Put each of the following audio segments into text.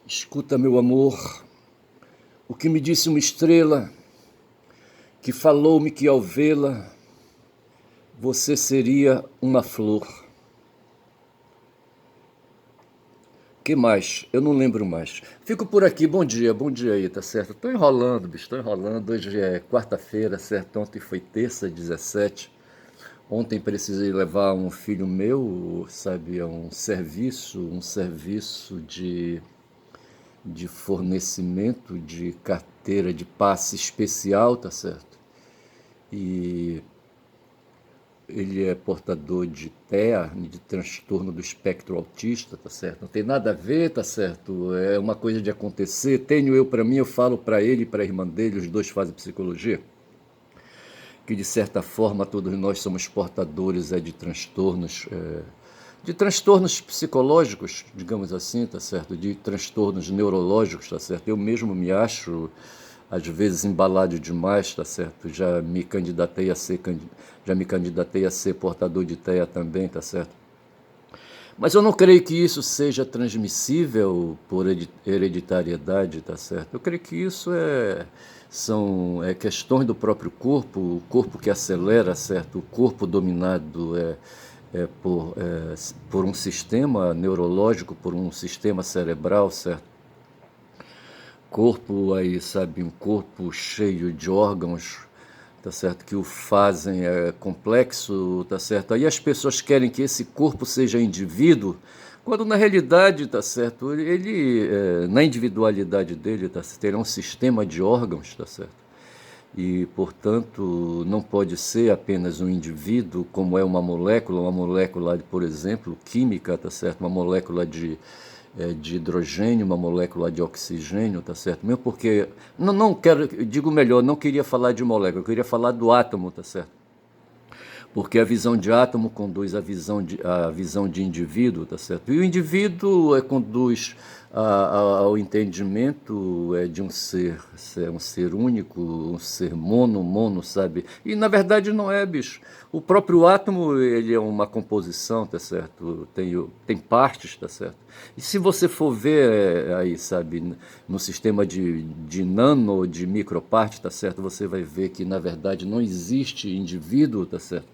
Escuta, meu amor, o que me disse uma estrela, que falou-me que ao vê-la, você seria uma flor. Que mais? Eu não lembro mais. Fico por aqui, bom dia aí, tá certo? Tô enrolando, bicho, tô enrolando. Hoje é quarta-feira, certo? Ontem foi terça, 17. Ontem precisei levar um filho meu, sabe, a um serviço de fornecimento de carteira de passe especial, tá certo? E ele é portador de TEA, de transtorno do espectro autista, tá certo? Não tem nada a ver, tá certo? É uma coisa de acontecer. Tenho eu para mim, eu falo para ele e para a irmã dele, os dois fazem psicologia, que de certa forma todos nós somos portadores de transtornos psicológicos, digamos assim, tá certo? De transtornos neurológicos, tá certo? Eu mesmo me acho às vezes embalado demais, tá certo? Já me candidatei a ser portador de TEA também, tá certo? Mas eu não creio que isso seja transmissível por hereditariedade, tá certo? Eu creio que isso são questões do próprio corpo, o corpo que acelera, certo? O corpo dominado por um sistema neurológico, por um sistema cerebral, certo? Corpo aí, sabe, um corpo cheio de órgãos, tá certo, que o fazem complexo, tá certo. Aí as pessoas querem que esse corpo seja indivíduo, quando na realidade, tá certo, ele na individualidade dele, tá certo, ele é um sistema de órgãos, tá certo. E, portanto, não pode ser apenas um indivíduo, como é uma molécula, por exemplo, química, tá certo? Uma molécula de hidrogênio, uma molécula de oxigênio, tá certo? Mesmo porque, não quero, digo melhor, não queria falar de molécula, eu queria falar do átomo, tá certo? Porque a visão de átomo conduz à visão de indivíduo, tá certo? E o indivíduo conduz ao entendimento de um ser único, um ser mono, sabe? E na verdade não é, bicho. O próprio átomo, ele é uma composição, tá certo? Tem partes, tá certo? E se você for ver aí, sabe, no sistema de nano, de microparte, tá certo? Você vai ver que na verdade não existe indivíduo, tá certo?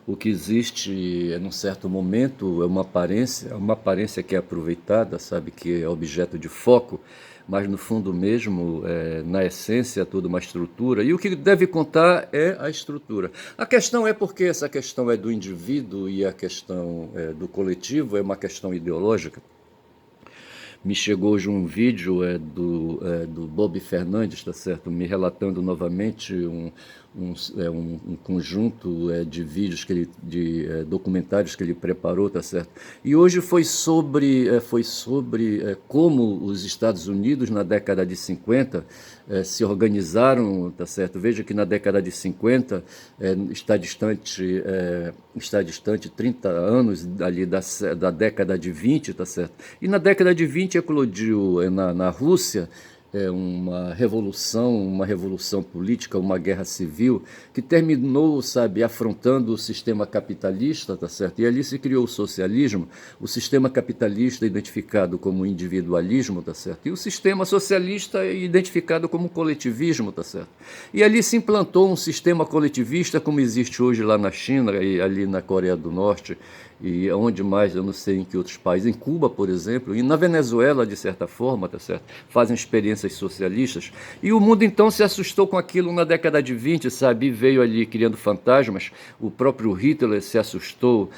O que existe, num certo momento, é uma aparência que é aproveitada, sabe, que é objeto de foco, mas no fundo mesmo, na essência, é toda uma estrutura. E o que deve contar é a estrutura. A questão é porque essa questão é do indivíduo e a questão do coletivo é uma questão ideológica. Me chegou hoje um vídeo do Bob Fernandes, tá certo? Me relatando novamente um conjunto de vídeos de documentários que ele preparou, tá certo? E hoje foi sobre como os Estados Unidos na década de 50 se organizaram, tá certo? Veja que na década de 50 está distante 30 anos ali da década de 20, tá certo? E na década de 20 eclodiu na Rússia uma revolução política, uma guerra civil, que terminou, sabe, afrontando o sistema capitalista, tá certo? E ali se criou o socialismo, o sistema capitalista identificado como individualismo, tá certo? E o sistema socialista identificado como coletivismo, tá certo? E ali se implantou um sistema coletivista como existe hoje lá na China e ali na Coreia do Norte, e onde mais, eu não sei em que outros países, em Cuba, por exemplo, e na Venezuela, de certa forma, tá certo? Fazem experiências socialistas, e o mundo então se assustou com aquilo na década de 20, sabe? E veio ali criando fantasmas, o próprio Hitler se assustou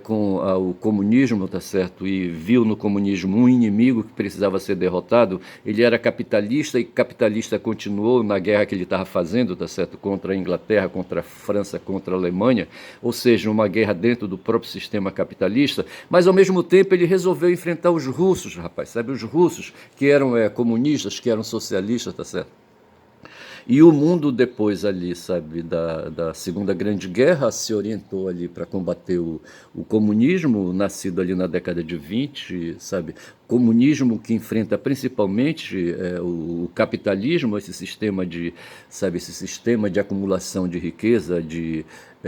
com o comunismo, tá certo? E viu no comunismo um inimigo que precisava ser derrotado. Ele era capitalista e capitalista continuou na guerra que ele estava fazendo, tá certo? Contra a Inglaterra, contra a França, contra a Alemanha, ou seja, uma guerra dentro do próprio sistema capitalista, mas ao mesmo tempo ele resolveu enfrentar os russos, rapaz, sabe? Os russos que eram comunistas, que eram socialistas, tá certo? E o mundo depois ali, sabe, da Segunda Grande Guerra se orientou ali para combater o comunismo, nascido ali na década de 20, sabe? Comunismo que enfrenta principalmente o capitalismo, esse sistema de acumulação de riqueza,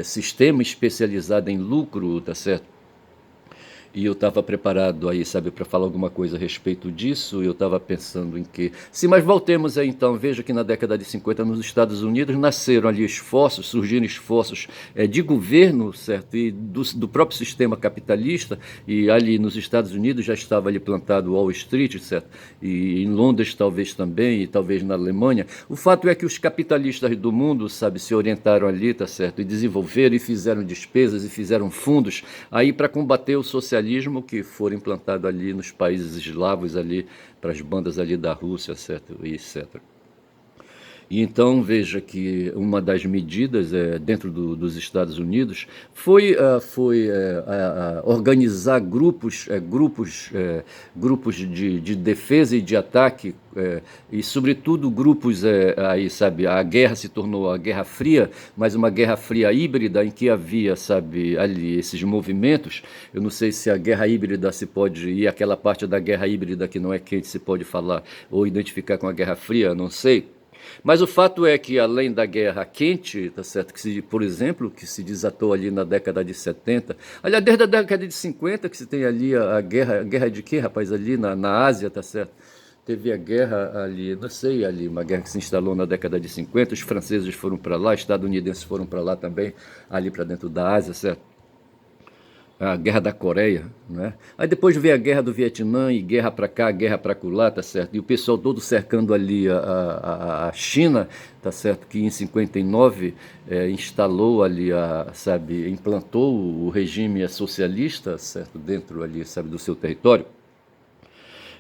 sistema especializado em lucro, tá certo? E eu estava preparado aí, sabe, para falar alguma coisa a respeito disso. Eu estava pensando em que. Sim, mas voltemos aí então. Veja que na década de 50, nos Estados Unidos, nasceram ali esforços, surgiram esforços de governo, certo? E do próprio sistema capitalista. E ali nos Estados Unidos já estava ali plantado Wall Street, certo? E em Londres talvez também, e talvez na Alemanha. O fato é que os capitalistas do mundo, sabe, se orientaram ali, tá certo? E desenvolveram e fizeram despesas e fizeram fundos aí para combater o socialismo que for implantado ali nos países eslavos ali, para as bandas ali da Rússia, certo? E etc. E então veja que uma das medidas dentro dos Estados Unidos foi organizar grupos de defesa e de ataque, e sobretudo grupos aí, sabe, a guerra se tornou a Guerra Fria, mas uma Guerra Fria híbrida em que havia, sabe, ali esses movimentos. Eu não sei se a guerra híbrida se pode, e aquela parte da guerra híbrida que não é quente se pode falar ou identificar com a Guerra Fria, não sei. Mas o fato é que, além da guerra quente, tá certo? Por exemplo, que se desatou ali na década de 70, aliás, desde a década de 50, que se tem ali a guerra de quê, rapaz? Ali na Ásia, tá certo? Teve a guerra ali, não sei, ali, uma guerra que se instalou na década de 50, os franceses foram para lá, os estadunidenses foram para lá também, ali para dentro da Ásia, certo? A guerra da Coreia, né? Aí depois veio a guerra do Vietnã e guerra para cá, guerra para lá, tá certo? E o pessoal todo cercando ali a China, tá certo? Que em 59 instalou ali, sabe, implantou o regime socialista, certo? Dentro ali, sabe, do seu território.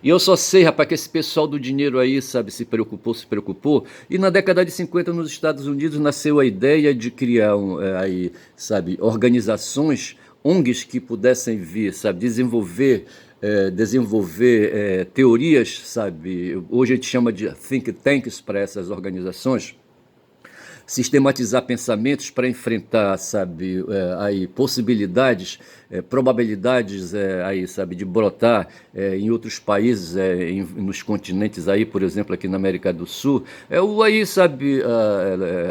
E eu só sei, rapaz, que esse pessoal do dinheiro aí, sabe, se preocupou. E na década de 50, nos Estados Unidos, nasceu a ideia de criar, aí, sabe, organizações, ONGs que pudessem vir, sabe, desenvolver teorias, sabe. Hoje a gente chama de think tanks para essas organizações, sistematizar pensamentos para enfrentar, sabe, aí possibilidades, probabilidades aí, sabe, de brotar em outros países, nos continentes aí, por exemplo, aqui na América do Sul, o aí, sabe,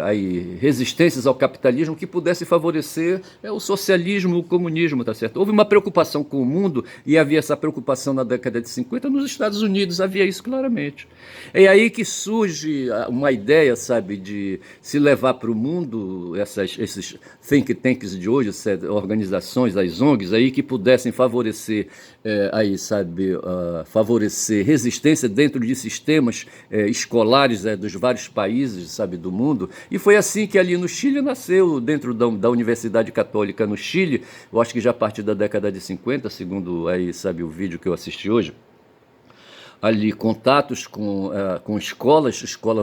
aí resistências ao capitalismo que pudesse favorecer o socialismo, o comunismo, tá certo? Houve uma preocupação com o mundo e havia essa preocupação na década de 50 nos Estados Unidos, havia isso claramente. É aí que surge uma ideia, sabe, de se levar para o mundo esses think tanks de hoje, organizações, as ONGs aí que pudessem favorecer aí, sabe, favorecer resistência dentro de sistemas escolares dos vários países, sabe, do mundo. E foi assim que ali no Chile nasceu, dentro da Universidade Católica no Chile, eu acho que já a partir da década de 50, segundo aí, sabe, o vídeo que eu assisti hoje, ali contatos com escola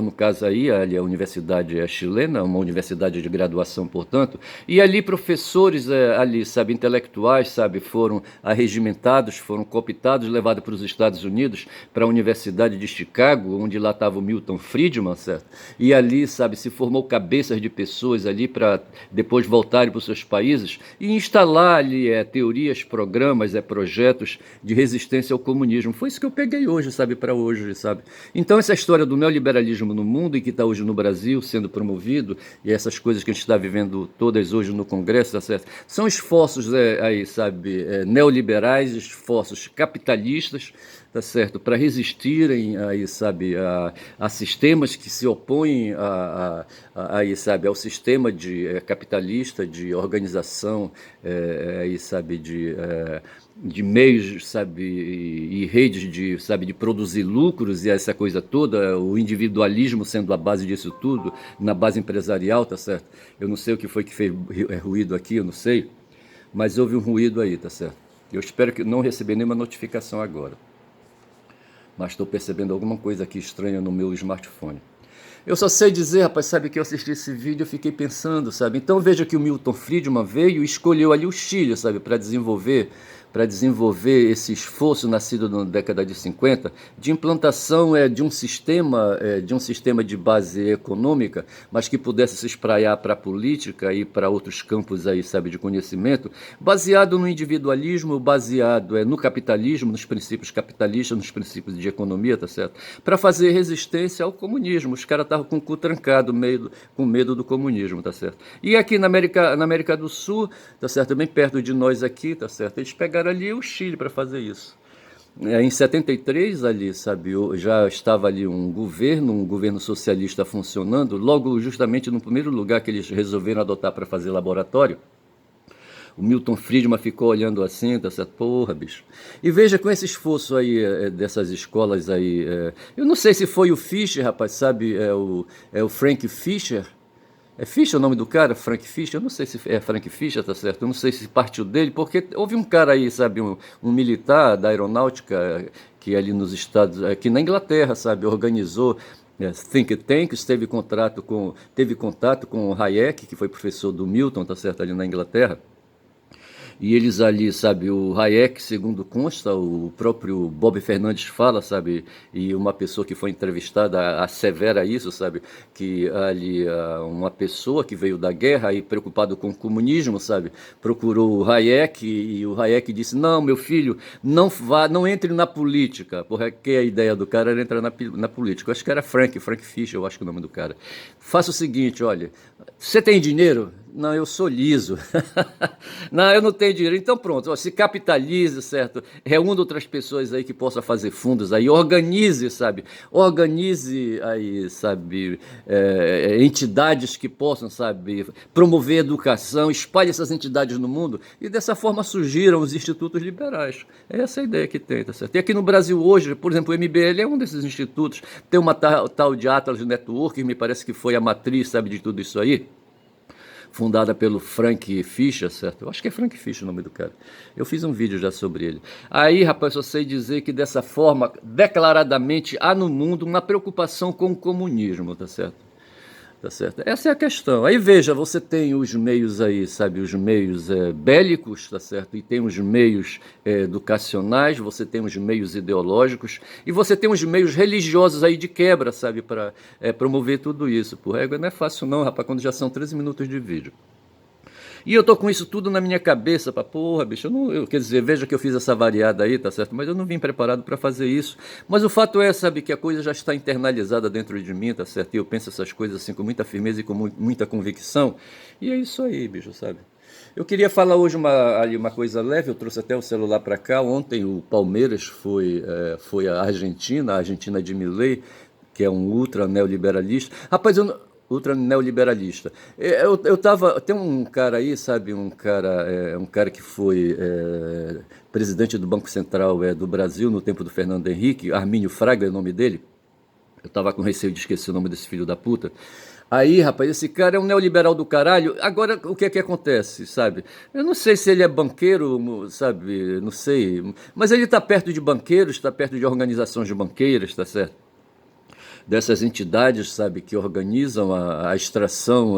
no caso aí, ali a universidade chilena, uma universidade de graduação, portanto, e ali professores ali, sabe, intelectuais, sabe, foram arregimentados, foram cooptados, levados para os Estados Unidos, para a Universidade de Chicago, onde lá estava o Milton Friedman, certo? E ali, sabe, se formou cabeças de pessoas ali para depois voltarem para os seus países e instalar ali teorias, programas, projetos de resistência ao comunismo. Foi isso que eu peguei hoje, sabe, para hoje, sabe? Então essa história do neoliberalismo no mundo e que está hoje no Brasil sendo promovido, e essas coisas que a gente está vivendo todas hoje no Congresso, tá certo? São esforços aí, sabe, neoliberais, esforços capitalistas, tá certo, para resistirem aí, sabe, a sistemas que se opõem aí, sabe, ao sistema capitalista de organização, aí, sabe, de meios, sabe, e redes de, sabe, de produzir lucros e essa coisa toda, o individualismo sendo a base disso tudo, na base empresarial, tá certo? Eu não sei o que foi que fez ruído aqui, eu não sei, mas houve um ruído aí, tá certo? Eu espero que não receber nenhuma notificação agora, mas estou percebendo alguma coisa aqui estranha no meu smartphone. Eu só sei dizer, rapaz, sabe, que eu assisti esse vídeo e fiquei pensando, sabe? Então veja que o Milton Friedman veio e escolheu ali o Chile, sabe, para desenvolver esse esforço nascido na década de 50 de implantação de um sistema de base econômica, mas que pudesse se espraiar para a política e para outros campos aí, sabe, de conhecimento, baseado no individualismo, baseado no capitalismo, nos princípios capitalistas, nos princípios de economia, tá certo? Para fazer resistência ao comunismo. Os caras estavam com o cu trancado, com medo do comunismo, tá certo? E aqui na América do Sul, tá certo, bem perto de nós aqui, tá certo? Eles pegaram era ali o Chile para fazer isso. Em 73 ali, sabe, já estava ali um governo socialista funcionando, logo justamente no primeiro lugar que eles resolveram adotar para fazer laboratório. O Milton Friedman ficou olhando assim, tá certo? Porra, bicho. E veja com esse esforço aí dessas escolas aí. Eu não sei se foi o Fischer, rapaz, sabe? É o Frank Fischer. É Fischer o nome do cara? Frank Fischer? Eu não sei se é Frank Fischer, tá certo? Eu não sei se partiu dele, porque houve um cara aí, sabe? Um militar da aeronáutica que ali nos Estados, aqui na Inglaterra, sabe? Organizou think tanks, teve contato com o Hayek, que foi professor do Milton, tá certo? Ali na Inglaterra. E eles ali, sabe, o Hayek, segundo consta, o próprio Bob Fernandes fala, sabe, e uma pessoa que foi entrevistada assevera isso, sabe, que ali uma pessoa que veio da guerra e preocupado com o comunismo, sabe, procurou o Hayek e o Hayek disse, não, meu filho, não entre na política, porque a ideia do cara era entrar na política. Eu acho que era Frank Fischer, eu acho que é o nome do cara. Faça o seguinte, olha, você tem dinheiro? Não, eu sou liso. Não, eu não tenho dinheiro. Então pronto, ó, se capitalize, certo? Reúna outras pessoas aí que possam fazer fundos aí, organize, sabe? Organize aí, sabe, entidades que possam, sabe, promover educação, espalhe essas entidades no mundo e dessa forma surgiram os institutos liberais. É essa a ideia que tem, tá certo? E aqui no Brasil hoje, por exemplo, o MBL é um desses institutos, tem uma tal de Atlas Network, me parece que foi a matriz, sabe, de tudo isso aí, fundada pelo Frank Fischer, certo? Eu acho que é Frank Fischer o nome do cara. Eu fiz um vídeo já sobre ele. Aí, rapaz, eu sei dizer que dessa forma, declaradamente, há no mundo uma preocupação com o comunismo, tá certo? Tá certo? Essa é a questão. Aí veja, você tem os meios aí, sabe, os meios bélicos, tá certo? E tem os meios educacionais, você tem os meios ideológicos e você tem os meios religiosos aí de quebra, sabe, para promover tudo isso. Por régua não é fácil não, rapaz, quando já são 13 minutos de vídeo. E eu tô com isso tudo na minha cabeça, pra porra, bicho, quer dizer, veja que eu fiz essa variada aí, tá certo? Mas eu não vim preparado para fazer isso. Mas o fato é, sabe, que a coisa já está internalizada dentro de mim, tá certo? E eu penso essas coisas assim com muita firmeza e com muita convicção. E é isso aí, bicho, sabe? Eu queria falar hoje uma coisa leve, eu trouxe até o celular para cá. Ontem o Palmeiras foi à Argentina, a Argentina de Milei, que é um ultra neoliberalista. Rapaz, ultra neoliberalista. Tem um cara aí, sabe, um cara que foi presidente do Banco Central do Brasil no tempo do Fernando Henrique, Armínio Fraga é o nome dele. Eu tava com receio de esquecer o nome desse filho da puta. Aí, rapaz, esse cara é um neoliberal do caralho. Agora, o que é que acontece, sabe? Eu não sei se ele é banqueiro, sabe? Não sei. Mas ele tá perto de banqueiros, tá perto de organizações de banqueiras, tá certo? Dessas entidades, sabe, que organizam a extração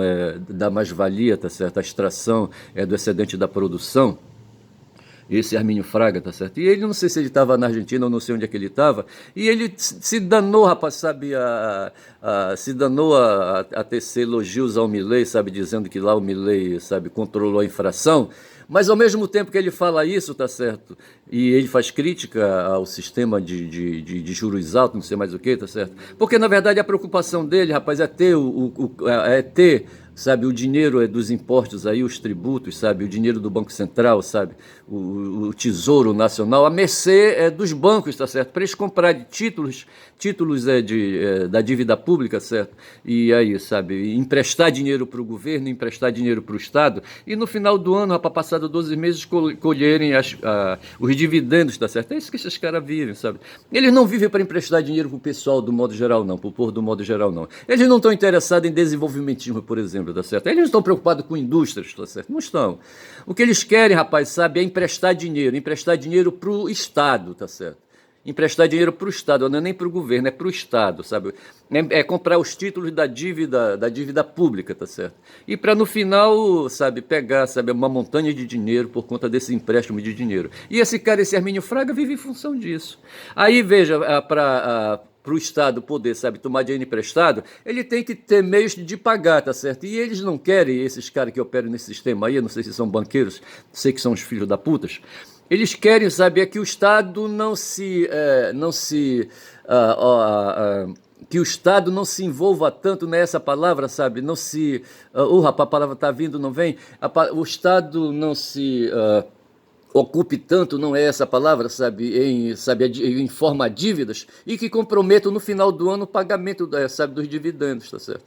da mais-valia, tá certo? A extração do excedente da produção. Esse Armínio Fraga, tá certo? E ele, não sei se ele estava na Argentina ou não sei onde é que ele estava, e ele se danou, rapaz, sabe, se danou a tecer elogios ao Milei, sabe, dizendo que lá o Milei, sabe, controlou a infração, mas ao mesmo tempo que ele fala isso, tá certo? E ele faz crítica ao sistema de juros altos, não sei mais o que, tá certo? Porque na verdade a preocupação dele, rapaz, é ter sabe, o dinheiro dos impostos aí, os tributos, sabe, o dinheiro do Banco Central, sabe, o Tesouro Nacional, a mercê dos bancos, tá certo, para eles comprarem títulos da dívida pública, certo, e aí, sabe, emprestar dinheiro para o governo, emprestar dinheiro para o Estado, e no final do ano, para passar 12 meses, colherem os dividendos, tá certo, é isso que esses caras vivem, sabe, eles não vivem para emprestar dinheiro para o pessoal do modo geral, não, para o povo do modo geral, não, eles não estão interessados em desenvolvimentismo, por exemplo, tá certo? Eles não estão preocupados com indústrias, tá certo? Não estão. O que eles querem, rapaz, sabe, é emprestar dinheiro para o Estado, tá certo? Emprestar dinheiro para o Estado, não é nem para o governo, é para o Estado, sabe? É comprar os títulos da dívida pública, tá certo? E para no final, sabe, pegar, sabe, uma montanha de dinheiro por conta desse empréstimo de dinheiro. E esse cara, esse Armínio Fraga, vive em função disso. Aí, veja, para o Estado poder, sabe, tomar dinheiro emprestado, ele tem que ter meios de pagar, tá certo? E eles não querem, esses caras que operam nesse sistema aí, eu não sei se são banqueiros, sei que são os filhos da putas, eles querem, sabe, é que o Estado que o Estado não se envolva tanto nessa palavra, sabe, não rapaz, a palavra tá vindo, não vem, o Estado não se ocupe tanto, não é essa a palavra, em forma dívidas, e que comprometam no final do ano o pagamento, dos dividendos, tá certo?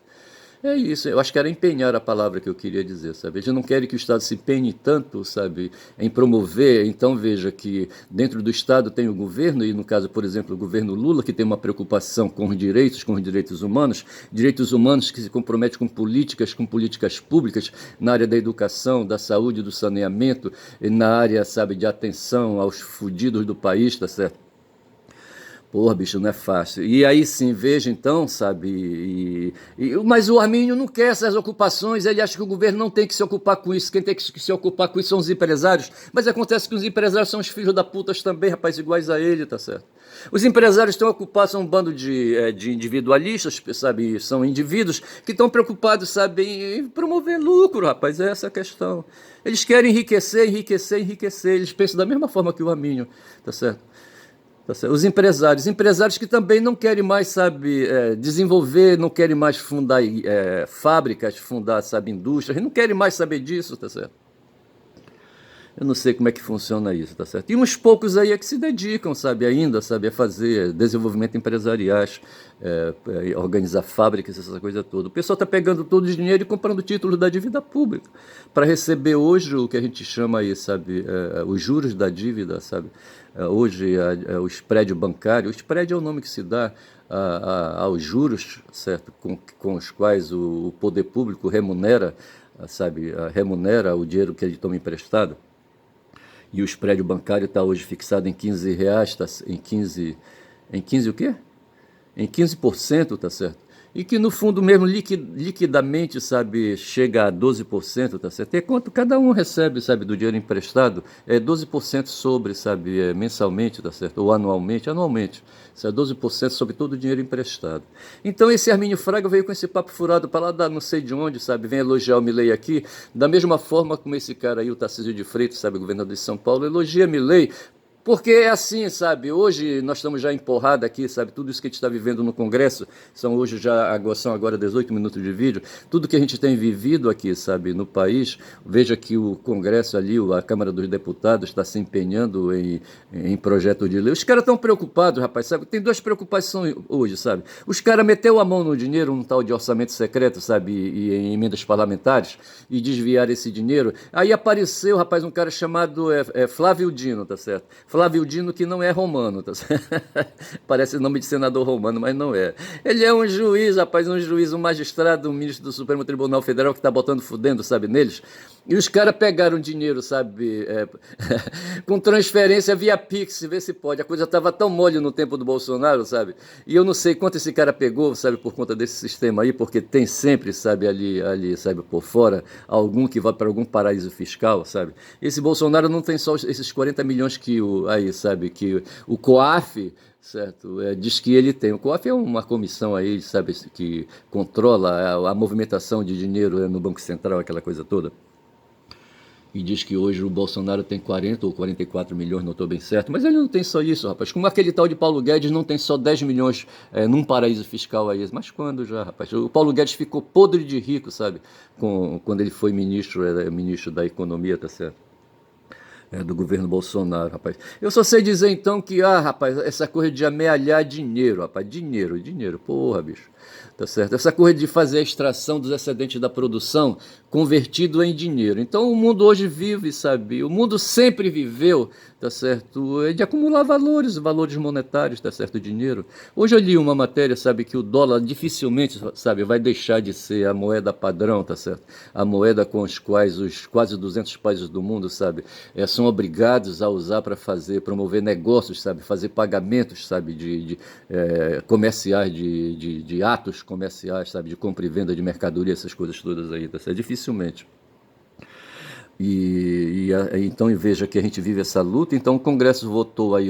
É isso, eu acho que era empenhar a palavra que eu queria dizer, sabe? Eles não querem que o Estado se empenhe tanto, sabe, em promover. Então veja que dentro do Estado tem o governo, e no caso, por exemplo, o governo Lula, que tem uma preocupação com os direitos humanos que se compromete com políticas públicas na área da educação, da saúde, do saneamento, e na área, sabe, de atenção aos fudidos do país, tá certo? Porra, bicho, não é fácil. E aí sim, veja então, sabe? Mas o Armínio não quer essas ocupações, ele acha que o governo não tem que se ocupar com isso. Quem tem que se ocupar com isso são os empresários. Mas acontece que os empresários são os filhos da putas também, rapaz, iguais a ele, tá certo? Os empresários estão ocupados, são um bando de individualistas, sabe? São indivíduos que estão preocupados, sabe, em promover lucro, rapaz, é essa a questão. Eles querem enriquecer, enriquecer, enriquecer. Eles pensam da mesma forma que o Armínio, tá certo? Os empresários que também não querem mais, sabe, desenvolver, não querem mais fundar fábricas, fundar, sabe, indústrias, não querem mais saber disso, tá certo? Eu não sei como é que funciona isso, tá certo? E uns poucos aí é que se dedicam, sabe, ainda, sabe, a fazer desenvolvimento empresariais, organizar fábricas, essa coisa toda. O pessoal está pegando todo o dinheiro e comprando títulos da dívida pública para receber hoje o que a gente chama aí, sabe, os juros da dívida, sabe? Hoje o spread bancário, o spread é o nome que se dá aos juros, certo, com os quais o poder público remunera, sabe, remunera o dinheiro que ele toma emprestado. E o spread bancário está hoje fixado em R$ 15, tá, em 15 o quê? Em 15%, tá certo? E que no fundo mesmo liquidamente, sabe, chega a 12%, tá certo? É quanto cada um recebe, sabe, do dinheiro emprestado, 12% sobre, sabe, mensalmente, tá certo? Ou anualmente, isso é 12% sobre todo o dinheiro emprestado. Então esse Armínio Fraga veio com esse papo furado para lá da não sei de onde, sabe, vem elogiar o Milei aqui, da mesma forma como esse cara aí, o Tarcísio de Freitas, sabe, governador de São Paulo, elogia Milei. Porque é assim, sabe, hoje nós estamos já em porrada aqui, sabe, tudo isso que a gente está vivendo no Congresso, são agora 18 minutos de vídeo, tudo que a gente tem vivido aqui, sabe, no país, veja que o Congresso ali, a Câmara dos Deputados está se empenhando em projeto de lei. Os caras estão preocupados, rapaz, sabe, tem duas preocupações hoje, sabe, os caras meteu a mão no dinheiro, num tal de orçamento secreto, sabe, e em emendas parlamentares, e desviar esse dinheiro, aí apareceu, rapaz, um cara chamado Flávio Dino, tá certo? Flávio Dino, que não é romano, tá certo? Parece nome de senador romano, mas não é. Ele é um juiz, rapaz, um magistrado, um ministro do Supremo Tribunal Federal que tá botando fudendo, sabe, neles. E os caras pegaram dinheiro, sabe, com transferência via Pix, vê se pode. A coisa tava tão mole no tempo do Bolsonaro, sabe? E eu não sei quanto esse cara pegou, sabe, por conta desse sistema aí, porque tem sempre, sabe, ali, sabe, por fora, algum que vai para algum paraíso fiscal, sabe? Esse Bolsonaro não tem só esses 40 milhões que que o COAF, certo, diz que ele tem. O COAF é uma comissão aí, sabe, que controla a movimentação de dinheiro no Banco Central, aquela coisa toda. E diz que hoje o Bolsonaro tem 40 ou 44 milhões, não estou bem certo, mas ele não tem só isso, rapaz. Como aquele tal de Paulo Guedes não tem só 10 milhões num paraíso fiscal aí. Mas quando já, rapaz? O Paulo Guedes ficou podre de rico, sabe? Quando ele foi ministro da Economia, tá certo? Do governo Bolsonaro, rapaz. Eu só sei dizer então que, rapaz, essa coisa de amealhar dinheiro, rapaz, dinheiro, porra, bicho, tá certo? Essa coisa de fazer a extração dos excedentes da produção convertido em dinheiro. Então o mundo hoje vive, sabe? O mundo sempre viveu, tá certo? De acumular valores monetários, tá certo? Dinheiro. Hoje eu li uma matéria, sabe, que o dólar dificilmente, sabe, vai deixar de ser a moeda padrão, tá certo? A moeda com os quais os quase 200 países do mundo, sabe, são obrigados a usar para promover negócios, sabe, fazer pagamentos, sabe, comerciais, de atos comerciais, sabe, de compra e venda de mercadoria, essas coisas todas aí, tá certo? Dificilmente. Então veja que a gente vive essa luta. Então o Congresso votou aí,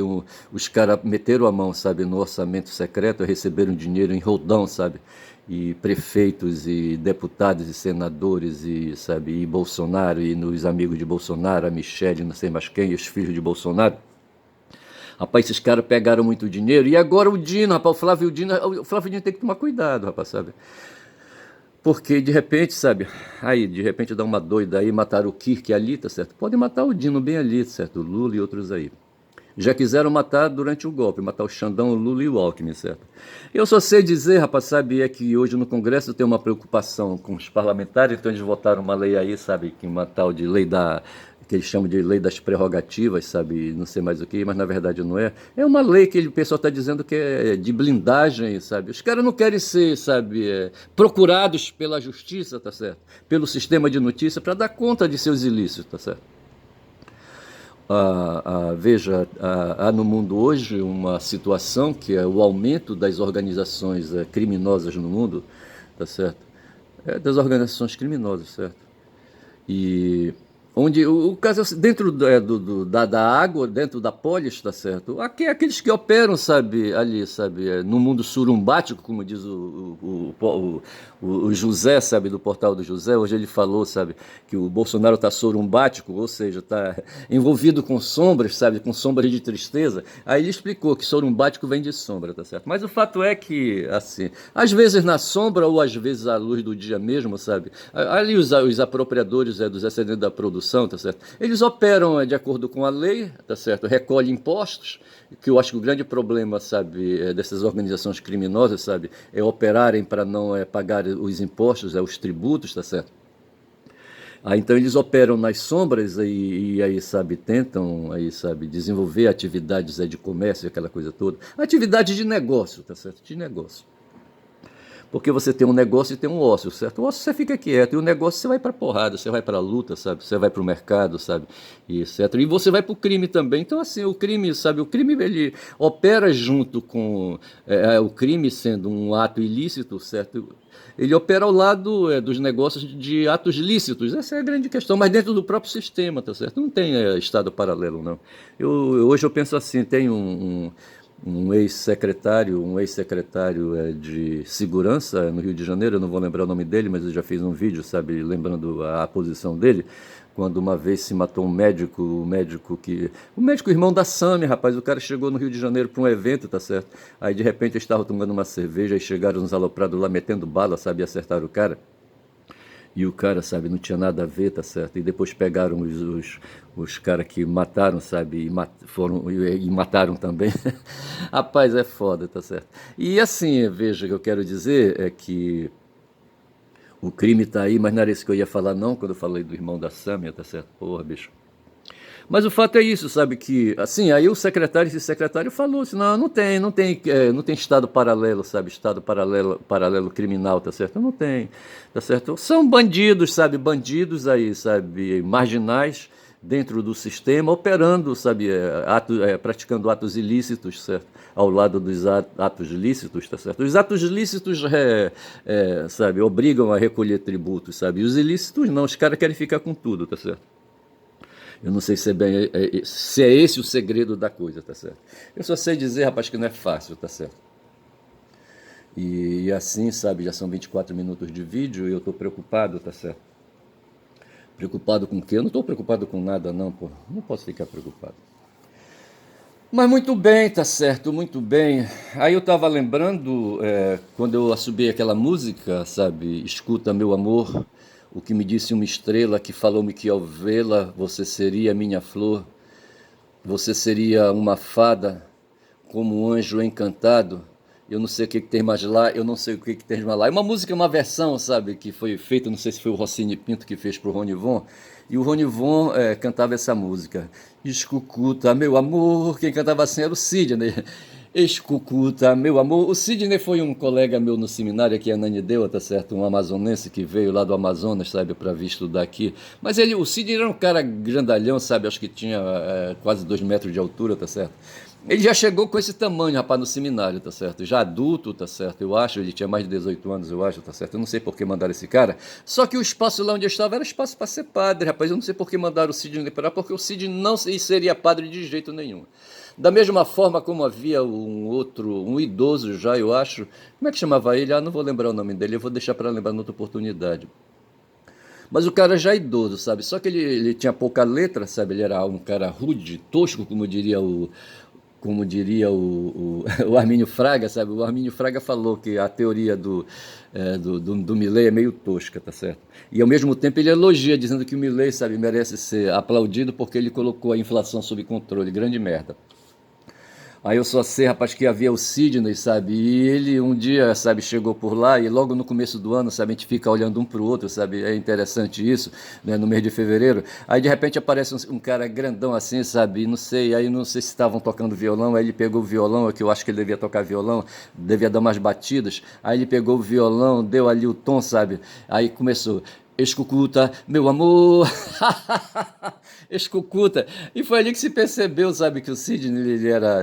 os caras meteram a mão, sabe, no orçamento secreto, receberam dinheiro em roldão, sabe, e prefeitos e deputados e senadores e Bolsonaro e nos amigos de Bolsonaro, a Michelle, não sei mais quem, os filhos de Bolsonaro. Rapaz, esses caras pegaram muito dinheiro. E agora o Dino, rapaz, o Flávio Dino tem que tomar cuidado, rapaz, sabe? Porque de repente, sabe, aí de repente dá uma doida aí, mataram o Kirk ali, tá certo? Podem matar o Dino bem ali, certo? O Lula e outros aí. Já quiseram matar durante o golpe, matar o Xandão, o Lula e o Alckmin, certo? Eu só sei dizer, rapaz, sabe, é que hoje no Congresso tem uma preocupação com os parlamentares, então eles votaram uma lei aí, sabe, que uma tal de lei da que eles chamam de lei das prerrogativas, sabe, não sei mais o que, mas na verdade não é. É uma lei que o pessoal está dizendo que é de blindagem, sabe. Os caras não querem ser, sabe, procurados pela justiça, tá certo? Pelo sistema de notícia para dar conta de seus ilícitos, tá certo? Veja, há no mundo hoje uma situação que é o aumento das organizações criminosas no mundo, tá certo? Das organizações criminosas, certo? E onde o caso é dentro da água, dentro da polis, tá certo? Aqueles que operam, sabe, ali, sabe, no mundo surumbático, como diz o José, sabe, do portal do José, hoje ele falou, sabe, que o Bolsonaro está surumbático, ou seja, está envolvido com sombras, sabe, com sombras de tristeza. Aí ele explicou que surumbático vem de sombra, tá certo? Mas o fato é que, assim, às vezes na sombra ou às vezes à luz do dia mesmo, sabe, ali os apropriadores dos excedentes da produção, tá certo? Eles operam de acordo com a lei, tá certo? Recolhem impostos, que eu acho que o grande problema, sabe, dessas organizações criminosas, sabe, é operarem para não pagar os impostos, os tributos, tá certo? Então eles operam nas sombras e aí, sabe, tentam aí, sabe, desenvolver atividades de comércio, aquela coisa toda. Atividade de negócio, tá certo? De negócio. Porque você tem um negócio e tem um ócio, certo? O ócio você fica quieto, e o negócio você vai para porrada, você vai para a luta, sabe? Você vai para o mercado, sabe? E etc. E você vai para o crime também. Então, assim, o crime, sabe? O crime, ele opera junto com o crime sendo um ato ilícito, certo? Ele opera ao lado dos negócios de atos lícitos. Essa é a grande questão, mas dentro do próprio sistema, tá certo? Não tem estado paralelo, não. Hoje eu penso assim, tem um ex-secretário de segurança no Rio de Janeiro, eu não vou lembrar o nome dele, mas eu já fiz um vídeo, sabe, lembrando a posição dele, quando uma vez se matou o médico irmão da Sami, rapaz, o cara chegou no Rio de Janeiro para um evento, tá certo? Aí de repente eles estavam tomando uma cerveja e chegaram uns aloprados lá metendo bala, sabe, e acertaram o cara. E o cara, sabe, não tinha nada a ver, tá certo? E depois pegaram os caras que mataram, sabe, e mataram também. Rapaz, é foda, tá certo? E assim, veja, o que eu quero dizer é que o crime tá aí, mas não era isso que eu ia falar não, quando eu falei do irmão da Sâmia, tá certo? Porra, bicho. Mas o fato é isso, sabe, que, assim, aí esse secretário falou assim, não, não tem estado paralelo, sabe, estado paralelo criminal, tá certo? Não tem, tá certo? São bandidos, sabe, bandidos aí, sabe, marginais dentro do sistema, operando, sabe, praticando atos ilícitos, certo? Ao lado dos atos lícitos, tá certo? Os atos lícitos, sabe, obrigam a recolher tributos, sabe? E os ilícitos não, os caras querem ficar com tudo, tá certo? Eu não sei se é esse o segredo da coisa, tá certo? Eu só sei dizer, rapaz, que não é fácil, tá certo? E assim, sabe, já são 24 minutos de vídeo e eu tô preocupado, tá certo? Preocupado com o quê? Eu não tô preocupado com nada, não, pô. Não posso ficar preocupado. Mas muito bem, tá certo, muito bem. Aí eu tava lembrando, quando eu assobiei aquela música, sabe? Escuta, meu amor, o que me disse uma estrela que falou-me que ao vê-la você seria minha flor, você seria uma fada, como um anjo encantado. Eu não sei o que tem mais lá, eu não sei o que tem mais lá. É uma música, uma versão, sabe, que foi feita, não sei se foi o Rossini Pinto que fez pro Rony Von, e o Rony Von cantava essa música. Escuta, meu amor, quem cantava assim era o Sidney. Escuta, meu amor. O Sidney foi um colega meu no seminário aqui em Ananindeua, tá certo? Um amazonense que veio lá do Amazonas, sabe, para vir estudar aqui. Mas o Sidney era um cara grandalhão, sabe? Acho que tinha quase 2 metros de altura, tá certo? Ele já chegou com esse tamanho, rapaz, no seminário, tá certo? Já adulto, tá certo? Eu acho, ele tinha mais de 18 anos, eu acho, tá certo? Eu não sei por que mandaram esse cara. Só que o espaço lá onde eu estava era espaço para ser padre, rapaz. Eu não sei por que mandaram o Sidney para lá, porque o Sidney não seria padre de jeito nenhum. Da mesma forma como havia um idoso já, eu acho. Como é que chamava ele? Ah, não vou lembrar o nome dele, eu vou deixar para lembrar noutra oportunidade. Mas o cara já é idoso, sabe? Só que ele tinha pouca letra, sabe? Ele era um cara rude, tosco, como diria como diria o Armínio Fraga, sabe? O Armínio Fraga falou que a teoria do Milei é meio tosca, tá certo? E ao mesmo tempo ele elogia, dizendo que o Milei, sabe, merece ser aplaudido porque ele colocou a inflação sob controle. Grande merda. Aí eu só sei, rapaz, que havia o Sidney, sabe? E ele um dia, sabe, chegou por lá e logo no começo do ano, sabe, a gente fica olhando um pro outro, sabe? É interessante isso, né? No mês de fevereiro. Aí de repente aparece um cara grandão assim, sabe? Não sei, aí não sei se estavam tocando violão, aí ele pegou o violão, que eu acho que ele devia tocar violão, devia dar umas batidas. Aí ele pegou o violão, deu ali o tom, sabe? Aí começou. Escucuta, meu amor, escucuta. E foi ali que se percebeu, sabe, que o Sidney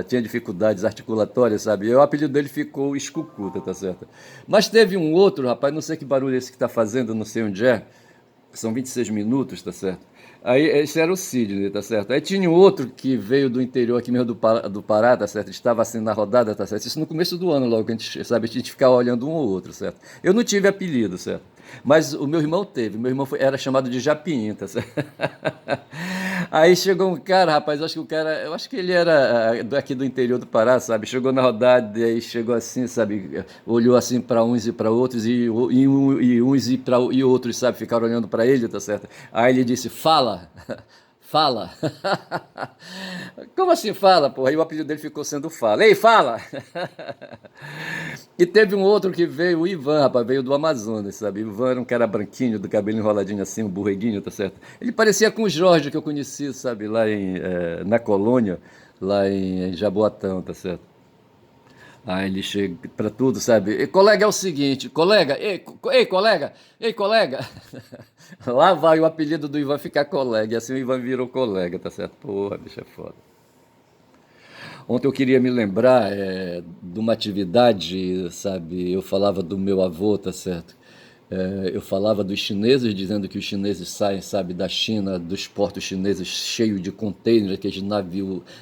tinha dificuldades articulatórias, sabe? E o apelido dele ficou Escucuta, tá certo? Mas teve um outro, rapaz, não sei que barulho é esse que tá fazendo, não sei onde é. São 26 minutos, tá certo? Aí esse era o Sidney, tá certo? Aí tinha um outro que veio do interior aqui mesmo do Pará, tá certo? Estava assim na rodada, tá certo? Isso no começo do ano, logo, que a gente, sabe, a gente ficava olhando um ou outro, certo? Eu não tive apelido, certo? Mas o meu irmão teve. Meu irmão era chamado de Japinha, tá certo? Aí chegou um cara, rapaz, eu acho que ele era daqui do interior do Pará, sabe? Chegou na rodada e aí chegou assim, sabe? Olhou assim para uns e para outros e uns e outros, sabe? Ficaram olhando para ele, tá certo? Aí ele disse: "Fala". Fala. Como assim fala, porra? E o apelido dele ficou sendo Fala. Ei, fala! E teve um outro que veio, o Ivan, rapaz, veio do Amazonas, sabe? O Ivan era um cara branquinho, do cabelo enroladinho assim, um borreguinho, tá certo? Ele parecia com o Jorge que eu conheci, sabe, na colônia, lá em Jaboatão, tá certo? Aí ele chega pra tudo, sabe? E, colega, é o seguinte, colega, ei, colega. Lá vai o apelido do Ivan ficar colega, e assim o Ivan virou colega, tá certo? Porra, bicho, é foda. Ontem eu queria me lembrar de uma atividade, sabe? Eu falava do meu avô, tá certo? Eu falava dos chineses, dizendo que os chineses saem, sabe, da China, dos portos chineses cheios de contêineres, aqueles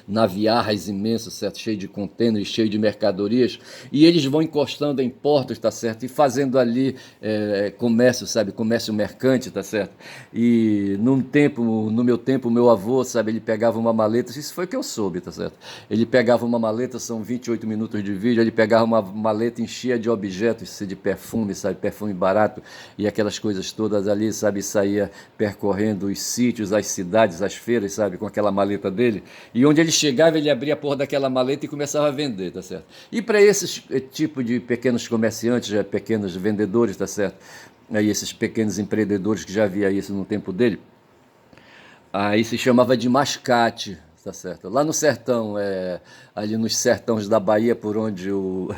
naviarras imensos, certo? Cheio de contêineres, cheio de mercadorias, e eles vão encostando em portos, tá certo? E fazendo ali comércio, sabe? Comércio mercante, tá certo? E no meu tempo, o meu avô, sabe, ele pegava uma maleta, isso foi o que eu soube, tá certo? Ele pegava uma maleta, são 28 minutos de vídeo, ele pegava uma maleta enchia de objetos, de perfume, sabe? Perfume barato e aquelas coisas todas ali, sabe, saía percorrendo os sítios, as cidades, as feiras, sabe, com aquela maleta dele. E onde ele chegava, ele abria a porra daquela maleta e começava a vender, tá certo? E para esses tipo de pequenos comerciantes, pequenos vendedores, tá certo? Aí esses pequenos empreendedores que já havia isso no tempo dele, aí se chamava de mascate, tá certo? Lá no sertão, ali nos sertões da Bahia, por onde o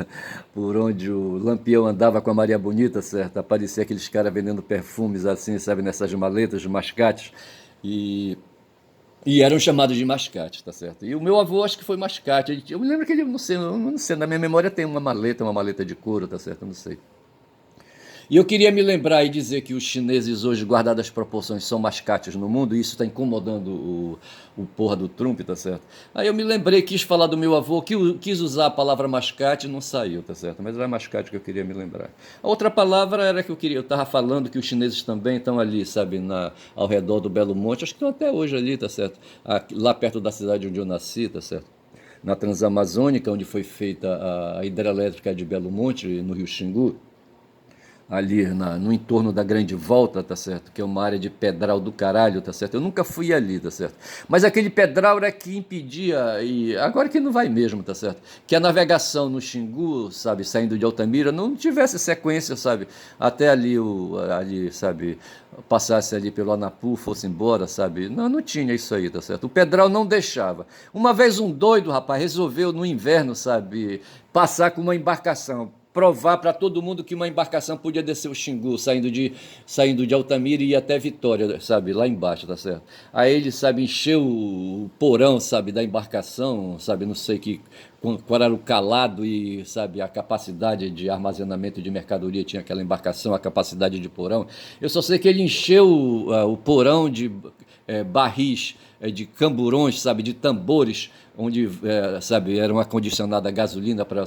Lampião andava com a Maria Bonita, certo? Aparecia aqueles caras vendendo perfumes assim, sabe, nessas maletas de mascates. E, e eram chamados de mascate, tá certo? E o meu avô acho que foi mascate. Eu me lembro que ele, não sei, na minha memória tem uma maleta de couro, tá certo? Eu não sei. E eu queria me lembrar e dizer que os chineses hoje, guardadas as proporções, são mascates no mundo, e isso está incomodando o porra do Trump, tá certo? Aí eu me lembrei, quis falar do meu avô, quis usar a palavra mascate e não saiu, tá certo? Mas era mascate que eu queria me lembrar. A outra palavra era que eu estava falando que os chineses também estão ali, sabe, ao redor do Belo Monte, acho que estão até hoje ali, tá certo? Lá perto da cidade onde eu nasci, tá certo? Na Transamazônica, onde foi feita a hidrelétrica de Belo Monte, no Rio Xingu, ali no entorno da Grande Volta, tá certo? Que é uma área de pedral do caralho, tá certo? Eu nunca fui ali, tá certo? Mas aquele pedral era que impedia, e agora que não vai mesmo, tá certo? Que a navegação no Xingu, sabe, saindo de Altamira, não tivesse sequência, sabe? Até ali, sabe, passasse ali pelo Anapu, fosse embora, sabe? Não, não tinha isso aí, tá certo? O pedral não deixava. Uma vez um doido, rapaz, resolveu no inverno, sabe, passar com uma embarcação provar para todo mundo que uma embarcação podia descer o Xingu, saindo de Altamira e ir até Vitória, sabe, lá embaixo, tá certo? Aí ele, sabe, encheu o porão, sabe, da embarcação, sabe, não sei qual era o calado e, sabe, a capacidade de armazenamento de mercadoria tinha aquela embarcação, a capacidade de porão. Eu só sei que ele encheu o porão barris de camburões, sabe, de tambores, onde, sabe, era uma condicionada gasolina para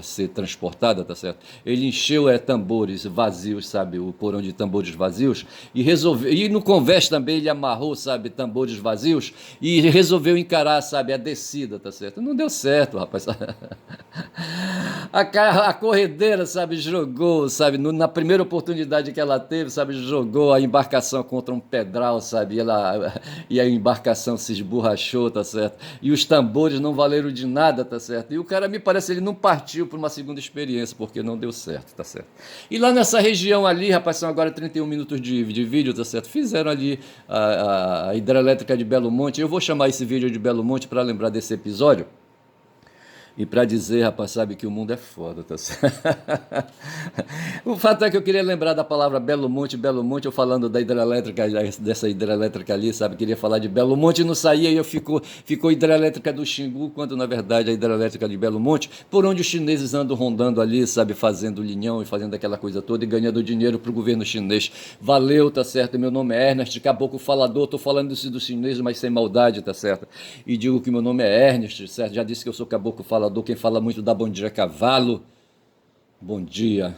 ser transportada, tá certo? Ele encheu tambores vazios, sabe, o porão de tambores vazios, e resolveu, e no convés também ele amarrou, sabe, tambores vazios, e resolveu encarar, sabe, a descida, tá certo? Não deu certo, rapaz. A corredeira, sabe, jogou, sabe, na primeira oportunidade que ela teve, sabe, jogou a embarcação contra um pedral, sabe, e a embarcação se esborrachou, tá certo? E os tambores não valeram de nada, tá certo? E o cara, me parece, ele não partiu para uma segunda experiência, porque não deu certo, tá certo? E lá nessa região ali, rapaz, são agora 31 minutos de vídeo, tá certo? Fizeram ali a hidrelétrica de Belo Monte. Eu vou chamar esse vídeo de Belo Monte para lembrar desse episódio. E para dizer, rapaz, sabe que o mundo é foda, tá certo? O fato é que eu queria lembrar da palavra Belo Monte, eu falando da hidrelétrica, dessa hidrelétrica ali, sabe? Queria falar de Belo Monte e não saía, e ficou hidrelétrica do Xingu, quando na verdade a hidrelétrica de Belo Monte, por onde os chineses andam rondando ali, sabe? Fazendo linhão e fazendo aquela coisa toda e ganhando dinheiro pro governo chinês. Valeu, tá certo? Meu nome é Ernest, caboclo falador, tô falando isso do chinês, mas sem maldade, tá certo? E digo que meu nome é Ernest, certo? Já disse que eu sou caboclo falador, quem fala muito dá bom dia a cavalo. Bom dia.